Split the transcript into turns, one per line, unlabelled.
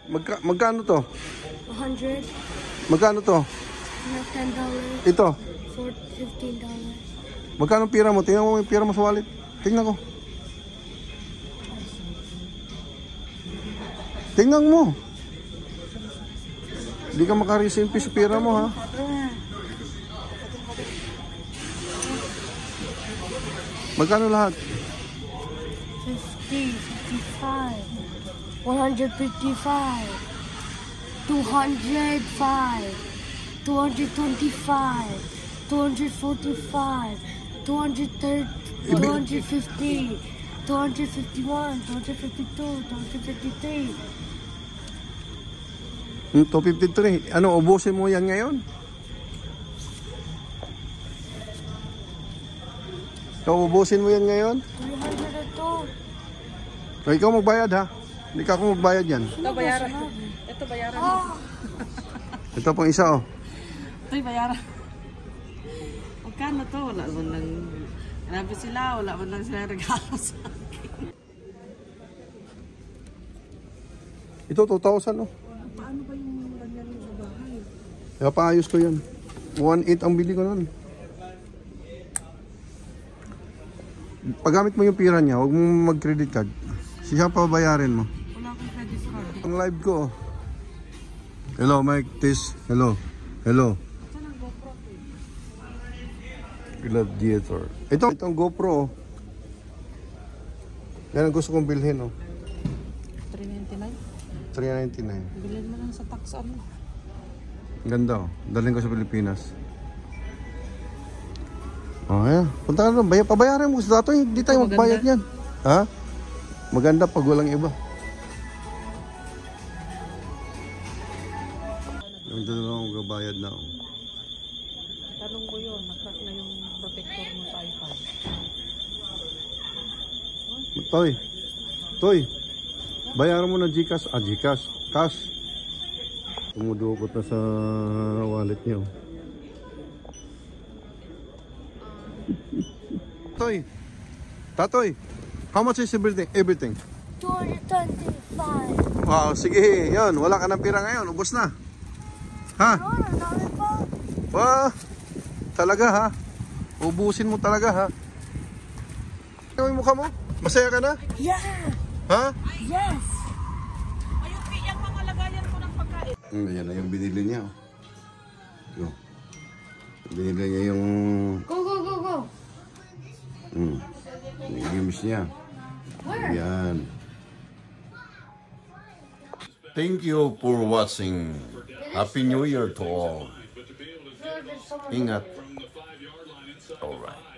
Magkano to?
100.
Magkano to?
$10.
Ito.
$15.
Magkano pira mo? Tingnan mo yung pira mo sa wallet. Tingnan ko. Tingnan mo. Hindi ka makaresimpi sa pira mo, ha? Magkano lahat?
50, 55, 155, 205, 225, 245, 230, 250, 251, 252, 253.
253. Ano, ubusin mo yan ngayon? Ikaw, ubusin mo yan ngayon?
300 ito.
O, ikaw magbayad, ha? Hindi ka ako magbayad yan.
Ito bayaran. Ito bayaran.
Ito pang isa, oh.
Ito'y bayaran. Magkano to? Wala man lang. Grabe sila. Wala man lang sila regalo sa akin.
Ito, 2,000, oh.
Paano ba yung ganyan sa bahay?
Kaya paayos ko yan. 1,800 ang bili ko nun. Paggamit mo yung pira niya, huwag mo mag-credit card. Siya pa bayarin mo.
Wala akong credit card.
Ang live ko, oh. Hello, Mike. Tis. Hello. Hello.
Saan ang GoPro?
Love Theater. Itong GoPro, oh. Yan ang gusto kong bilhin, oh.
$399?
$399.
Bilhin mo lang sa tax ano.
Ganda, oh. Dalhin ko sa Pilipinas. Oh, ayan. Punta ka doon. Pabayaran mo sa dato. Hindi tayo magbayad yan. Ha? Maganda pag walang iba. Yung doon lang ako gabayad na.
Tanong ko yun. Nakrak na yung protector mo sa iPhone.
Toy. Toy. Bayaran mo na Gcash. Gcash. Cash. Tumudukot na sa wallet niyo. Toy. Tatoy. How much is everything?
225.
Wow, sige. Yan. Wala ka ng pira ngayon. Ubos na. Ha?
Dami pa.
Wow. Talaga, ha? Ubusin mo talaga, ha? Ano yung mukha mo? Masaya ka na?
Yeah.
Ha?
Yes.
Ayun, yung mga lagayan ko ng pagkain.
Yan na yung binili niya. Yo. Binili niya yung
Go, go, go, go.
yung games niya.
Where?
Yan. Thank you for watching. Happy New Year to all. Ingat. Alright.